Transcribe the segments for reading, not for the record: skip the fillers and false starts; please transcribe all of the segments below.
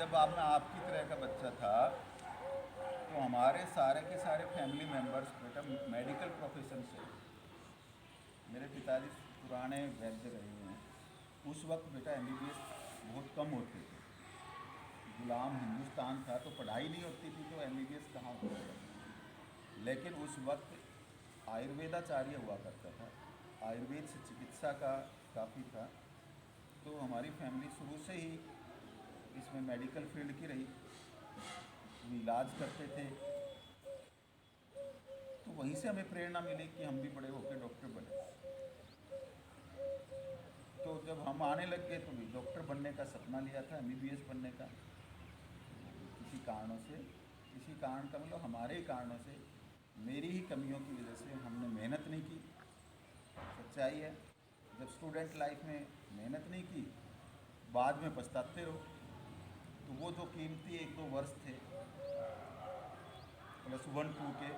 जब आप मैं आपकी तरह का बच्चा था तो हमारे सारे के सारे फैमिली मेम्बर्स बेटा मेडिकल प्रोफेशन से, मेरे पिताजी पुराने वैद्य रहे हैं। उस वक्त बेटा एमबीबीएस बहुत कम होते थे। गुलाम हिंदुस्तान था तो पढ़ाई नहीं होती थी तो एमबीबीएस कहाँ होता था। लेकिन उस वक्त आयुर्वेदाचार्य हुआ करता था, आयुर्वेद से चिकित्सा का काफ़ी था। तो हमारी फैमिली शुरू से ही इसमें मेडिकल फील्ड की रही, वो इलाज करते थे। तो वहीं से हमें प्रेरणा मिली कि हम भी बड़े होकर डॉक्टर बने। तो जब हम आने लग गए तो भी डॉक्टर बनने का सपना लिया था, एमबीबीएस बनने का। किसी कारणों से, किसी कारण का मतलब हमारे ही कारणों से, मेरी ही कमियों की वजह से हमने मेहनत नहीं की। सच्चाई है, जब स्टूडेंट लाइफ में मेहनत नहीं की बाद में पछताते रहो। तो वो जो कीमती एक दो वर्ष थे प्लस वन टू के,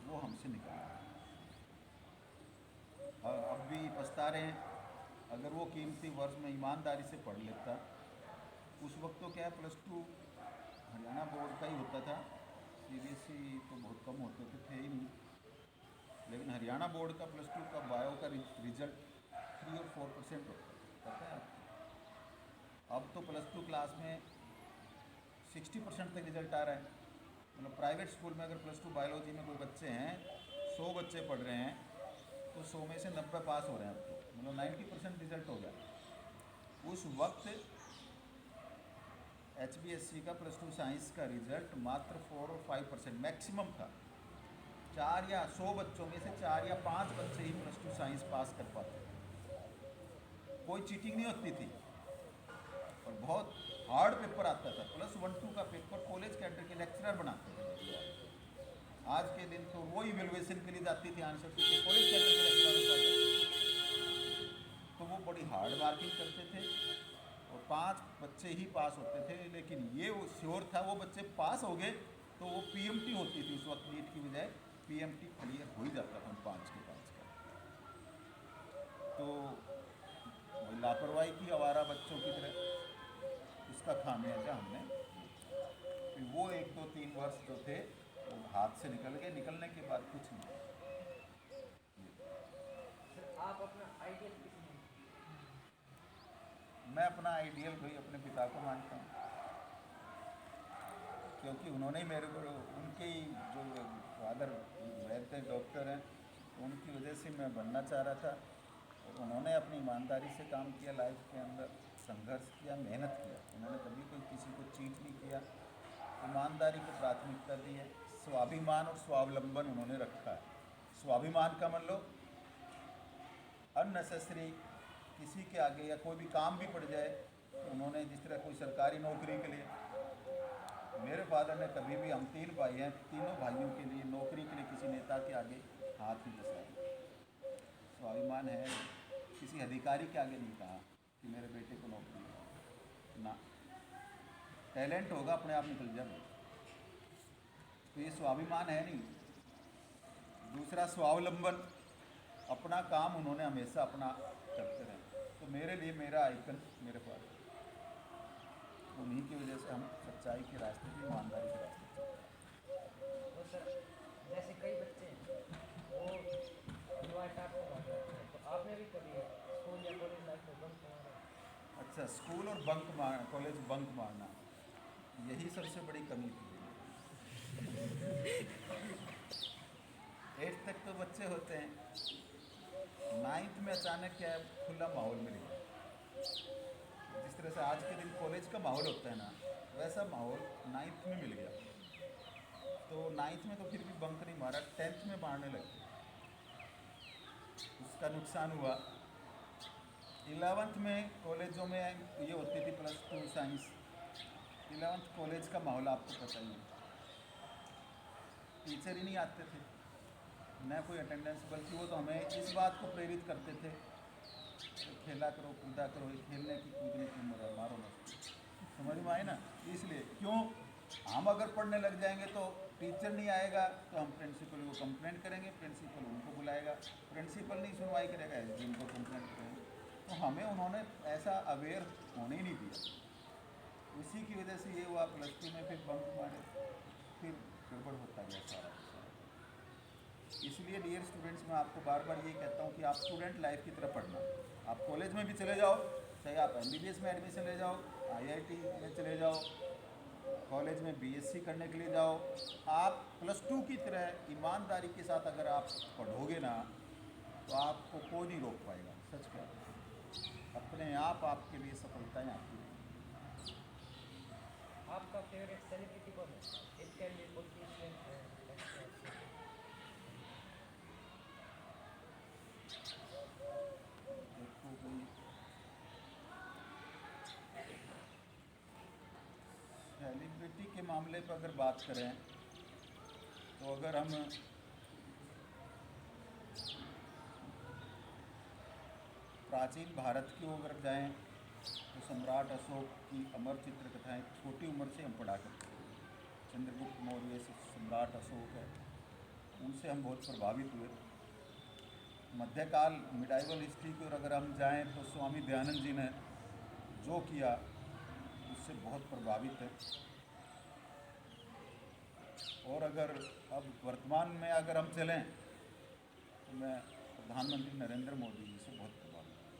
वो हमसे निकल गए और अब भी पछता रहे हैं। अगर वो कीमती वर्ष में ईमानदारी से पढ़ लेता, उस वक्त तो क्या है प्लस टू हरियाणा बोर्ड का ही होता था, सीबीएसई तो बहुत कम होते थे ही नहीं। लेकिन हरियाणा बोर्ड का प्लस टू का बायो का रिजल्ट 3 और 4% होता है, पता है आपको? अब तो प्लस टू क्लास में 60% तक रिजल्ट आ रहा है। मतलब प्राइवेट स्कूल में अगर प्लस टू बायोलॉजी में कोई बच्चे हैं, 100 बच्चे पढ़ रहे हैं तो 100 में से 90 पास हो रहे हैं। अब तो मतलब 90% रिजल्ट हो गया। उस वक्त HBSC का प्लस टू साइंस का रिजल्ट मात्र 4 और 5% मैक्सिमम था। 100 बच्चों में से 4 या 5 बच्चे ही प्लस टू साइंस पास कर पाते थे। कोई चीटिंग नहीं होती थी और बहुत हार्ड पेपर आता था। प्लस वन टू का पेपर कॉलेज कैडर के लेक्चरर बनाते थे। आज के दिन तो वो इवेलुएशन के लिए जाती थी आंसर की, कॉलेज कैडर के लेक्चरर, तो वो बड़ी हार्ड मार्किंग करते थे और 5 बच्चे ही पास होते थे। लेकिन ये वो श्योर था वो बच्चे पास हो गए तो वो पीएमटी होती थी, उस वक्त नीट की बजाय पीएमटी क्लियर हो ही जाता था 5 के 5 का। तो वही लापरवाही की आवारा बच्चों की तरह, उसका खामियाजा हमने। फिर वो 1 2 3 वर्ष जो थे वो हाथ से निकल गए, निकलने के बाद कुछ नहीं। सर आप अपना आइडियल किसे मानते हैं? मैं अपना आइडियल भाई अपने पिता को मानता हूँ, क्योंकि उन्होंने ही मेरे को, उनके ही जो फादर वैद्य डॉक्टर हैं, उनकी वजह से मैं बनना चाह रहा था। और उन्होंने अपनी ईमानदारी से काम किया, लाइफ के अंदर संघर्ष किया, मेहनत किया। उन्होंने कभी कोई किसी को चीट नहीं किया, ईमानदारी को प्राथमिकता दी है। स्वाभिमान और स्वावलंबन उन्होंने रखा है। स्वाभिमान का मान लो अननेसेसरी किसी के आगे या कोई भी काम भी पड़ जाए तो उन्होंने, जिस तरह कोई सरकारी नौकरी के लिए, मेरे फादर ने कभी भी, हम 3 भाई हैं, तीनों भाइयों के लिए नौकरी के लिए किसी नेता के आगे हाथ नहीं फैलाया। स्वाभिमान है, किसी अधिकारी के आगे नहीं कहा कि मेरे बेटे को नौकरी दो। ना, टैलेंट होगा अपने आप निकल जाए, तो ये स्वाभिमान है नहीं। दूसरा स्वावलंबन, अपना काम उन्होंने हमेशा अपना करते रहे। तो मेरे लिए मेरा आइकन मेरे फादर, उन्हीं की वजह से हम सच्चाई के रास्ते पे, ईमानदारी के रास्ते पे चलते हैं। तो सर जैसे कई बच्चे हैं वो अनवाय टाइप में भाग जाते हैं, तो आपने भी कभी स्कूल या कॉलेज लाइफ में बंक मारा है? अच्छा, स्कूल और बंक मार, कॉलेज बंक मारना, यही सबसे बड़ी कमी थी। 8th तक तो बच्चे होते हैं, 9th में अचानक क्या है, खुला माहौल मिल गया। जिस तरह से आज के दिन कॉलेज का माहौल होता है ना, वैसा माहौल 9th में मिल गया। तो 9th में तो फिर भी बंक नहीं मारा, 10th में मारने लग गए। उसका नुकसान हुआ। 11th में कॉलेजों में ये होती थी plus two science. 11th college का माहौल आपको पता ही है, टीचर ही नहीं आते थे, न कोई अटेंडेंस, बल्कि वो तो हमें इस बात को प्रेरित करते थे कि खेला करो, कूदा करो, ये खेलने की कूदने की उम्र है, मारो मत। समझ में आई ना? इसलिए क्यों, हम अगर पढ़ने लग जाएंगे तो टीचर नहीं आएगा तो हम प्रिंसिपल को कंप्लेंट करेंगे, प्रिंसिपल उनको बुलाएगा, प्रिंसिपल नहीं सुनवाई करेगा, एसडीएम को कंप्लेंट करेंगे। तो हमें उन्होंने ऐसा अवेयर होने ही नहीं दिया। उसी की वजह से ये हुआ, +2 में फिर बंक मारे, फिर गड़बड़ होता गया सारा का सारा। इसलिए डियर स्टूडेंट्स, मैं आपको बार बार ये कहता हूँ कि आप स्टूडेंट लाइफ की तरफ पढ़ना। आप कॉलेज में भी चले जाओ, चाहे आप MBBS में एडमिशन ले जाओ, IIT में चले जाओ, कॉलेज में BSc करने के लिए जाओ, आप +2 की तरह ईमानदारी के साथ अगर आप पढ़ोगे ना, तो आपको कोई नहीं रोक पाएगा। सच कह रहा हूं। अपने आप आपके लिए सफलताएं आती हैं। आपका फेवरेट सेलिब्रिटी कौन है? इट कैन बी पॉलिटिशियन, देखो भाई, सेलिब्रिटी के मामले पर अगर बात करें तो अगर हम प्राचीन भारत की ओर अगर जाएं तो सम्राट अशोक की अमर चित्र कथाएँ छोटी उम्र से हम पढ़ा करते थे। चंद्रगुप्त मौर्य से सम्राट अशोक है, उनसे हम बहुत प्रभावित हुए। मध्यकाल मिडाइवल हिस्ट्री की ओर अगर हम जाएं तो स्वामी दयानंद जी ने जो किया उससे बहुत प्रभावित है। और अगर अब वर्तमान में अगर हम चलें तो मैं प्रधानमंत्री नरेंद्र मोदी जी से बहुत प्रभावित हूँ।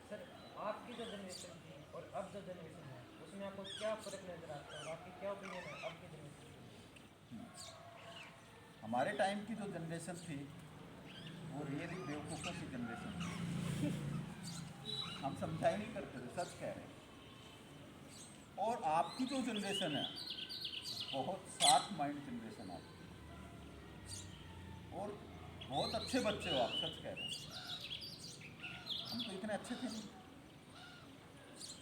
सर आपकी जो जनरेशन थी और अब जो जनरेशन है उसमें आपको क्या फ़र्क नज़र आता है और आपकी क्या ओपिनियन है अब की जनरेशन की? हमारे टाइम की जो जनरेशन थी वो रियली बेवकूफ़ों की जनरेशन थी। हम समझा ही नहीं करते थे, सच कह रहे हैं। और आपकी जो जनरेशन है बहुत शार्प माइंड जनरेशन आपकी, और बहुत अच्छे बच्चे हो आप, सच कह रहे हैं। हम तो इतने अच्छे थे नहीं,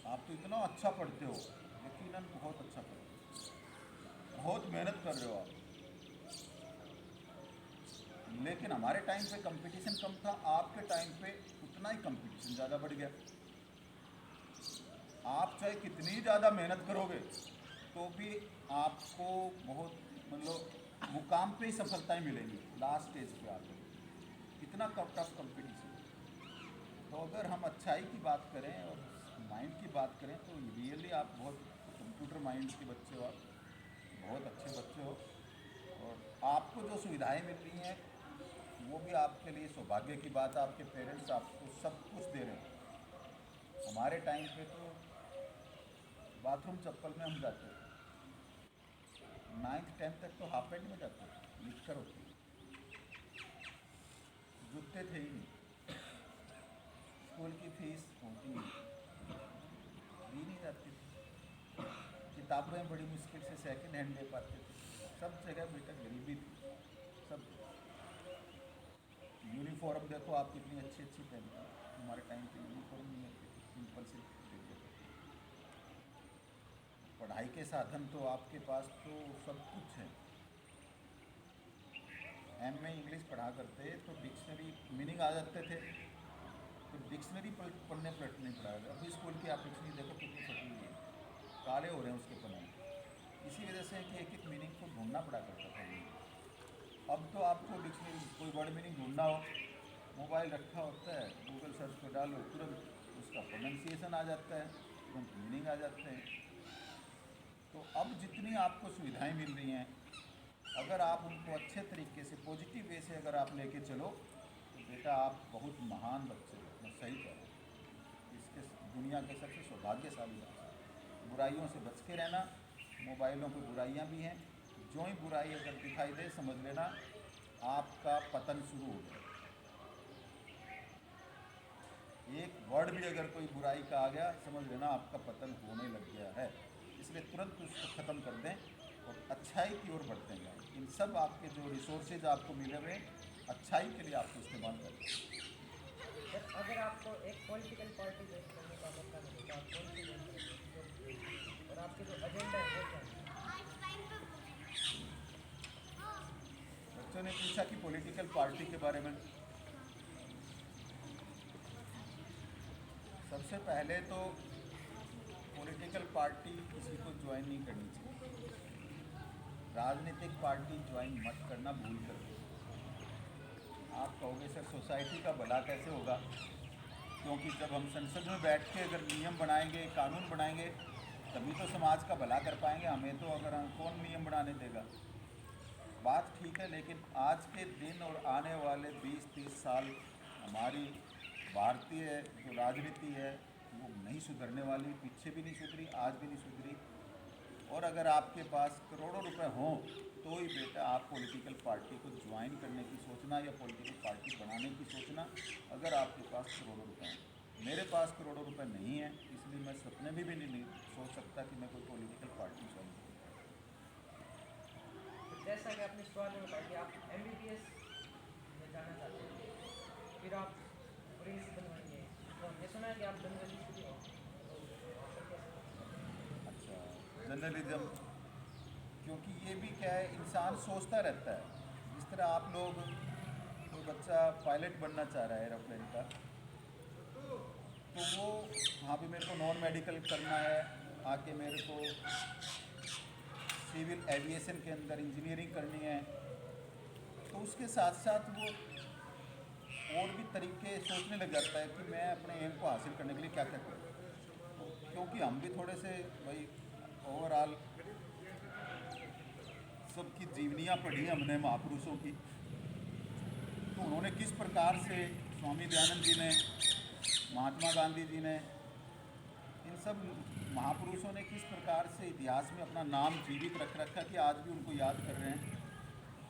आप तो इतना अच्छा पढ़ते हो, यकीनन बहुत अच्छा पढ़ते हो, बहुत मेहनत कर रहे हो आप। लेकिन हमारे टाइम पे कंपटीशन कम था, आपके टाइम पे उतना ही कंपटीशन ज़्यादा बढ़ गया। आप चाहे कितनी ज़्यादा मेहनत करोगे तो भी आपको बहुत मतलब मुकाम पे ही सफलताएं मिलेंगी लास्ट स्टेज पे आकर, इतना टफ कंपटीशन। तो अगर हम अच्छाई की बात करें और माइंड की बात करें तो रियली आप बहुत कंप्यूटर माइंड के बच्चे हो, आप बहुत अच्छे बच्चे हो, और आपको जो सुविधाएं मिल रही हैं वो भी आपके लिए सौभाग्य की बात है। आपके पेरेंट्स आपको सब कुछ दे रहे हैं। हमारे टाइम पे तो बाथरूम चप्पल में हम जाते थे, 9th 10th तक तो हाफ पैंट में जाते थे, लिख कर होती, जूते थे ही नहीं, स्कूल की फीस होती दी नहीं जाती थी, किताबें बड़ी मुश्किल से सेकंड हैंड ले पाते थे, सब जगह बेटा गरीबी थी, सब जगह। यूनिफॉर्म देखो आप कितनी अच्छी अच्छी पहनते हैं, हमारे टाइम पे यूनिफॉर्म नहीं होती थी, सिंपल से दे दिया करते थे। पढ़ाई के साधन तो आपके पास तो सब कुछ है। MA इंग्लिश पढ़ा करते तो डिक्शनरी मीनिंग आ जाते थे, तो डिक्शनरी पढ़ने पलट नहीं पड़ा। अभी स्कूल की आप डिक्शनरी देखो कितनी फटी हुई है, काले हो रहे हैं उसके पन्ने। इसी वजह से कि एक एक मीनिंग को ढूंढना पड़ा करता था। अब तो आपको डिक्शनरी कोई वर्ड मीनिंग ढूंढना हो, मोबाइल रखा होता है, गूगल सर्च पर डालो, तुरंत उसका प्रोनाउंसिएशन आ जाता है, तुरंत मीनिंग आ जाते हैं। तो अब जितनी आपको सुविधाएं मिल रही हैं, अगर आप उनको अच्छे तरीके से पॉजिटिव वे से अगर आप लेके चलो तो बेटा आप बहुत महान बच्चे हो। मैं सही कह रहा हूँ, इसके दुनिया के सबसे सौभाग्यशाली बच्चे। बुराइयों से बच के रहना, मोबाइलों पर बुराइयाँ भी हैं, जो ही बुराई अगर दिखाई दे समझ लेना आपका पतन शुरू हो गया। एक वर्ड भी अगर कोई बुराई का आ गया समझ लेना आपका पतन होने लग गया है। इसलिए तुरंत उसको ख़त्म कर दें और अच्छाई की ओर बढ़ते जाएं। इन सब आपके जो रिसोर्सेज आपको मिले हुए अच्छाई के लिए आपको इस्तेमाल करें। सर अगर आपको एक पॉलिटिकल पार्टी ज्वाइन करने का मौका मिले तो आप कौन सी ज्वाइन करेंगे और आपके जो एजेंडा है वो क्या है? बच्चों ने पूछा कि पॉलिटिकल पार्टी के बारे में। सबसे पहले तो पॉलिटिकल पार्टी किसी को ज्वाइन नहीं करनी चाहिए। राजनीतिक पार्टी ज्वाइन मत करना, भूल कर। आप कहोगे सर सोसाइटी का भला कैसे होगा, क्योंकि जब हम संसद में बैठ के अगर नियम बनाएंगे, कानून बनाएंगे, तभी तो समाज का भला कर पाएंगे। हमें तो अगर हम कौन नियम बनाने देगा। बात ठीक है, लेकिन आज के दिन और आने वाले 20-30 साल हमारी भारतीय जो राजनीति है वो नहीं सुधरने वाली, पीछे भी नहीं सुधरी, आज भी नहीं सुधरी। और अगर आपके पास करोड़ों रुपए हों तो ही बेटा आप पॉलिटिकल पार्टी को ज्वाइन करने की सोचना या पॉलिटिकल पार्टी बनाने की सोचना, अगर आपके पास करोड़ों रुपए हैं। मेरे पास करोड़ों रुपए नहीं हैं, इसलिए मैं सपने में भी नहीं सोच सकता कि मैं कोई पॉलिटिकल पार्टी ज्वाइन करूँ। तो जैसा कि आपने सवाल में बताया कि आप एमबीबीएस में जाना चाहते हैं, फिर आप प्रिंसिपल बनेंगे, तो हमने सुना है कि आप जर्नलिस्ट भी हो, तो वहाँ पर कैसे? अच्छा, जर्नलिज्म, क्योंकि ये भी क्या है, इंसान सोचता रहता है। जिस तरह आप लोग, कोई बच्चा पायलट बनना चाह रहा है एरोप्लेन का, तो वो वहाँ पे मेरे को नॉन मेडिकल करना है, आके मेरे को सिविल एविएशन के अंदर इंजीनियरिंग करनी है, तो उसके साथ साथ वो और भी तरीके सोचने लग जाता है कि मैं अपने एम को हासिल करने के लिए क्या क्या करूँ। क्योंकि हम भी थोड़े से भाई ओवरऑल सबकी जीवनियाँ पढ़ी हमने महापुरुषों की, तो उन्होंने किस प्रकार से, स्वामी दयानंद जी ने, महात्मा गांधी जी ने, इन सब महापुरुषों ने किस प्रकार से इतिहास में अपना नाम जीवित रख रखा कि आज भी उनको याद कर रहे हैं।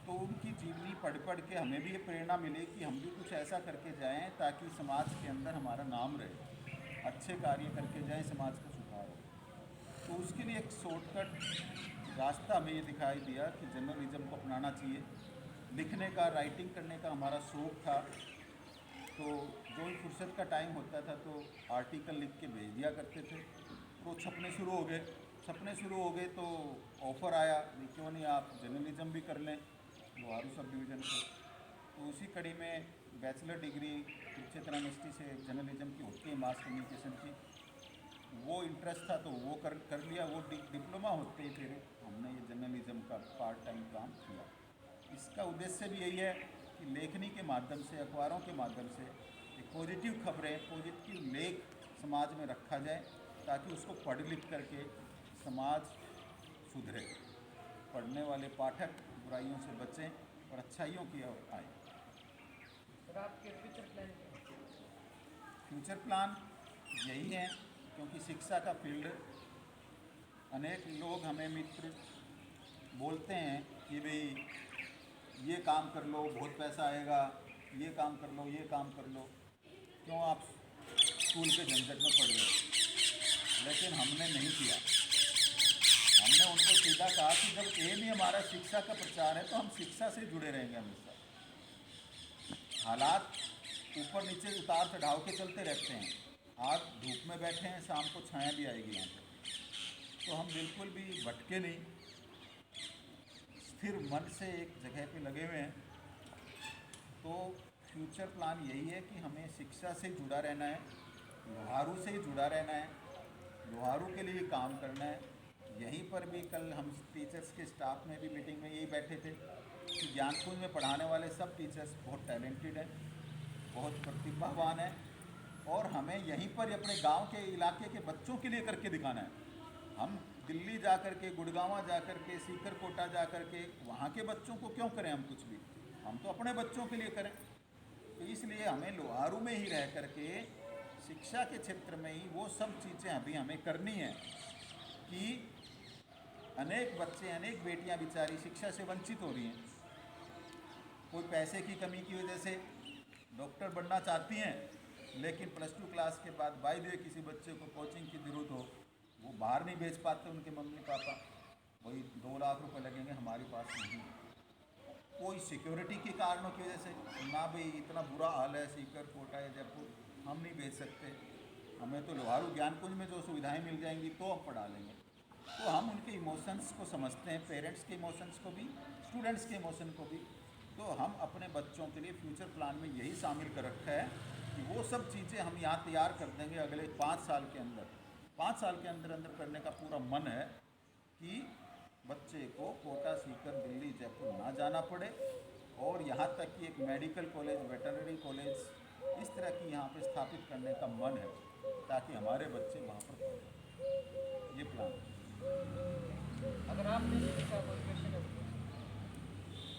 तो उनकी जीवनी पढ़ पढ़ के हमें भी ये प्रेरणा मिले कि हम भी कुछ ऐसा करके जाएं ताकि समाज के अंदर हमारा नाम रहे, अच्छे कार्य करके जाएं, समाज का सुधार हो। तो उसके लिए एक शॉर्टकट रास्ता हमें ये दिखाई दिया कि जर्नलिज्म को अपनाना चाहिए। लिखने का, राइटिंग करने का हमारा शौक़ था, तो जो भी फुर्सत का टाइम होता था तो आर्टिकल लिख के भेज दिया करते थे, तो छपने शुरू हो गए। छपने शुरू हो गए तो ऑफ़र आया कि क्यों नहीं आप जर्नलिज्म भी कर लें लोहारू सब डिवीज़न से। तो उसी कड़ी में बैचलर डिग्री कुरुक्षेत्र यूनिवर्सिटी से जर्नलिज्म की होती है, मास कम्युनिकेशन की, वो इंटरेस्ट था तो वो कर लिया। वो डिप्लोमा होते ही फिर हमने ये जर्नलिज्म का पार्ट टाइम काम किया। इसका उद्देश्य भी यही है कि लेखनी के माध्यम से, अखबारों के माध्यम से एक पॉजिटिव खबरें, पॉजिटिव लेख समाज में रखा जाए ताकि उसको पढ़ लिख करके समाज सुधरे, पढ़ने वाले पाठक बुराइयों से बचें और अच्छाइयों की ओर आए। सर आपके फ्यूचर प्लान क्या है? फ्यूचर प्लान यही है, क्योंकि शिक्षा का फील्ड, अनेक लोग हमें मित्र बोलते हैं कि भाई ये काम कर लो बहुत पैसा आएगा, ये काम कर लो, ये काम कर लो, क्यों आप स्कूल के झंझट में पड़ रहे हो। लेकिन हमने नहीं किया। हमने उनको सीधा कहा कि जब एम ही हमारा शिक्षा का प्रचार है तो हम शिक्षा से जुड़े रहेंगे हमेशा। हालात ऊपर नीचे उतार चढ़ाव के चलते रहते हैं, आज धूप में बैठे हैं, शाम को छाया भी आएगी यहाँ पर, तो हम बिल्कुल भी भटके नहीं, स्थिर मन से एक जगह पे लगे हुए हैं। तो फ्यूचर प्लान यही है कि हमें शिक्षा से जुड़ा रहना है, लोहारू से ही जुड़ा रहना है, लोहारू के लिए काम करना है। यहीं पर भी कल हम टीचर्स के स्टाफ में भी मीटिंग में यही बैठे थे कि ज्ञानकुंज में पढ़ाने वाले सब टीचर्स बहुत टैलेंटेड हैं, बहुत प्रतिभावान हैं, और हमें यहीं पर अपने गांव के इलाके के बच्चों के लिए करके दिखाना है। हम दिल्ली जा कर के, गुड़गांव जा कर के, सीकर कोटा जा कर के वहाँ के बच्चों को क्यों करें हम कुछ भी, हम तो अपने बच्चों के लिए करें। तो इसलिए हमें लोहारू में ही रह कर के शिक्षा के क्षेत्र में ही वो सब चीज़ें अभी हमें करनी है कि अनेक बच्चे, अनेक बेटियां बेचारी शिक्षा से वंचित हो रही हैं। कोई पैसे की कमी की वजह से डॉक्टर बनना चाहती हैं, लेकिन +2 क्लास के बाद बाय द वे किसी बच्चे को कोचिंग की ज़रूरत हो, वो बाहर नहीं भेज पाते उनके मम्मी पापा, वही 2 लाख रुपए लगेंगे, हमारे पास नहीं। कोई सिक्योरिटी के कारणों की वजह से, ना भाई इतना बुरा हाल है सीकर, कोटा या जयपुर, हम नहीं भेज सकते, हमें तो लोहारू ज्ञानकुंज में जो सुविधाएं मिल जाएंगी तो हम पढ़ा लेंगे। तो हम उनके इमोशंस को समझते हैं, पेरेंट्स के इमोशंस को भी, स्टूडेंट्स के इमोशन को भी। तो हम अपने बच्चों के लिए फ्यूचर प्लान में यही शामिल कर रखा है कि वो सब चीज़ें हम यहाँ तैयार कर देंगे अगले 5 साल के अंदर। 5 साल के अंदर अंदर करने का पूरा मन है कि बच्चे को कोटा, सीकर, दिल्ली, जयपुर ना जाना पड़े, और यहाँ तक कि एक मेडिकल कॉलेज, वेटरनरी कॉलेज, इस तरह की यहाँ पे स्थापित करने का मन है ताकि हमारे बच्चे वहाँ पर पढ़ें। ये प्लान है। अगर आपने शिक्षा को